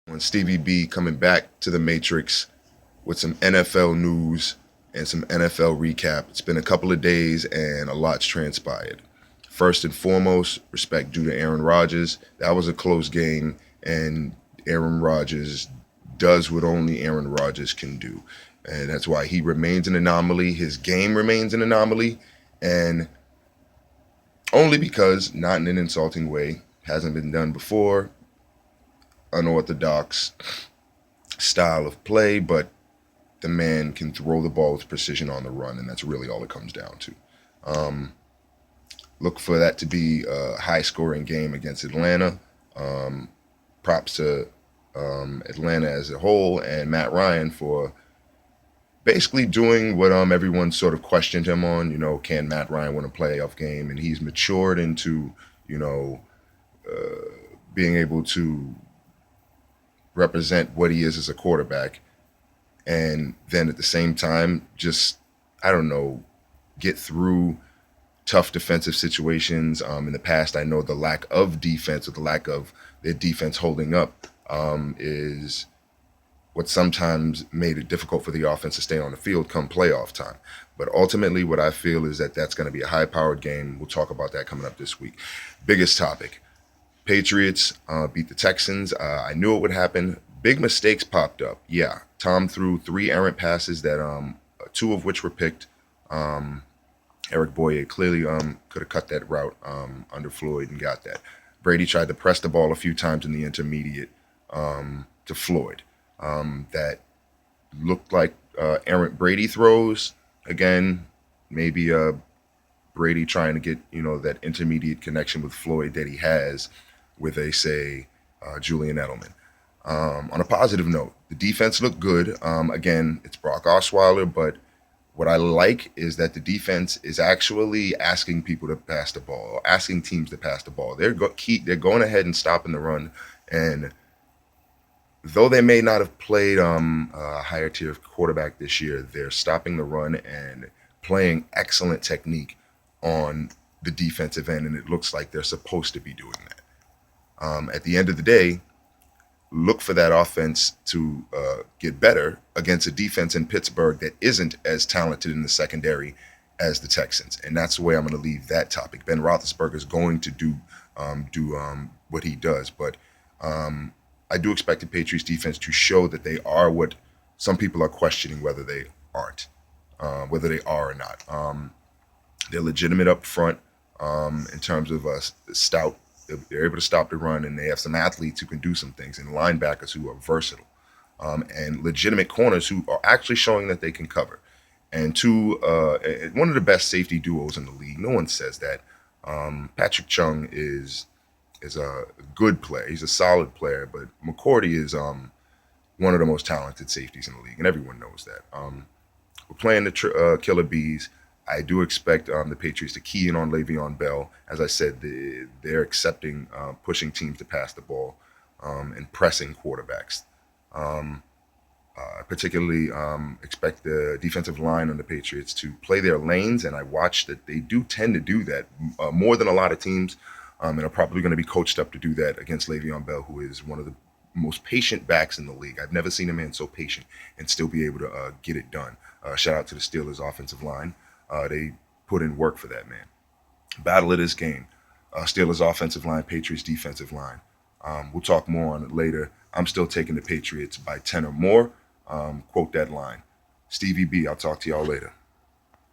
On Stevie B coming back to the Matrix with some NFL news and some NFL recap. It's been a couple of days and a lot's transpired. First and foremost, respect due to Aaron Rodgers. That was a close game, and Aaron Rodgers does what only Aaron Rodgers can do. And that's why he remains an anomaly. His game remains an anomaly, and only because, not in an insulting way, hasn't been done before, unorthodox style of play, but the man can throw the ball with precision on the run, and that's really all it comes down to. Look for that to be a high-scoring game against Atlanta. Props to Atlanta as a whole and Matt Ryan for basically doing what everyone sort of questioned him on. You know, can Matt Ryan win a playoff game? And he's matured into, being able to represent what he is as a quarterback, and then at the same time, just, I don't know, get through tough defensive situations. In the past, I know the lack of defense, or the lack of their defense holding up, is what sometimes made it difficult for the offense to stay on the field come playoff time. But ultimately, what I feel is that that's going to be a high-powered game. We'll talk about that coming up this week. Biggest topic: Patriots beat the Texans. I knew it would happen. Big mistakes popped up. Yeah, Tom threw 3 errant passes that 2 of which were picked. Eric Boyer clearly could have cut that route under Floyd and got that. Brady tried to press the ball a few times in the intermediate to Floyd. That looked like errant Brady throws. Again, maybe Brady trying to get, that intermediate connection with Floyd that he has with Julian Edelman. On a positive note, the defense looked good. Again, it's Brock Osweiler, but what I like is that the defense is actually asking people to pass the ball, or asking teams to pass the ball. They're going ahead and stopping the run, and though they may not have played a higher tier quarterback this year, they're stopping the run and playing excellent technique on the defensive end, and it looks like they're supposed to be doing that. At the end of the day, look for that offense to get better against a defense in Pittsburgh that isn't as talented in the secondary as the Texans, and that's the way I'm going to leave that topic. Ben Roethlisberger is going to do what he does, but I do expect the Patriots defense to show that they are what some people are questioning whether they aren't, whether they are or not. They're legitimate up front in terms of stout. They're able to stop the run, and they have some athletes who can do some things, and linebackers who are versatile, and legitimate corners who are actually showing that they can cover. And one of the best safety duos in the league. No one says that. Patrick Chung is a good player. He's a solid player, but McCourty is one of the most talented safeties in the league, and everyone knows that. We're playing the Killer Bees. I do expect the Patriots to key in on Le'Veon Bell. As I said, they're accepting pushing teams to pass the ball and pressing quarterbacks. I particularly expect the defensive line on the Patriots to play their lanes, and I watch that they do tend to do that more than a lot of teams, and are probably going to be coached up to do that against Le'Veon Bell, who is one of the most patient backs in the league. I've never seen a man so patient and still be able to get it done. Shout out to the Steelers offensive line. They put in work for that, man. Battle of this game. Steelers offensive line, Patriots defensive line. We'll talk more on it later. I'm still taking the Patriots by 10 or more. Quote that line. Stevie B, I'll talk to y'all later.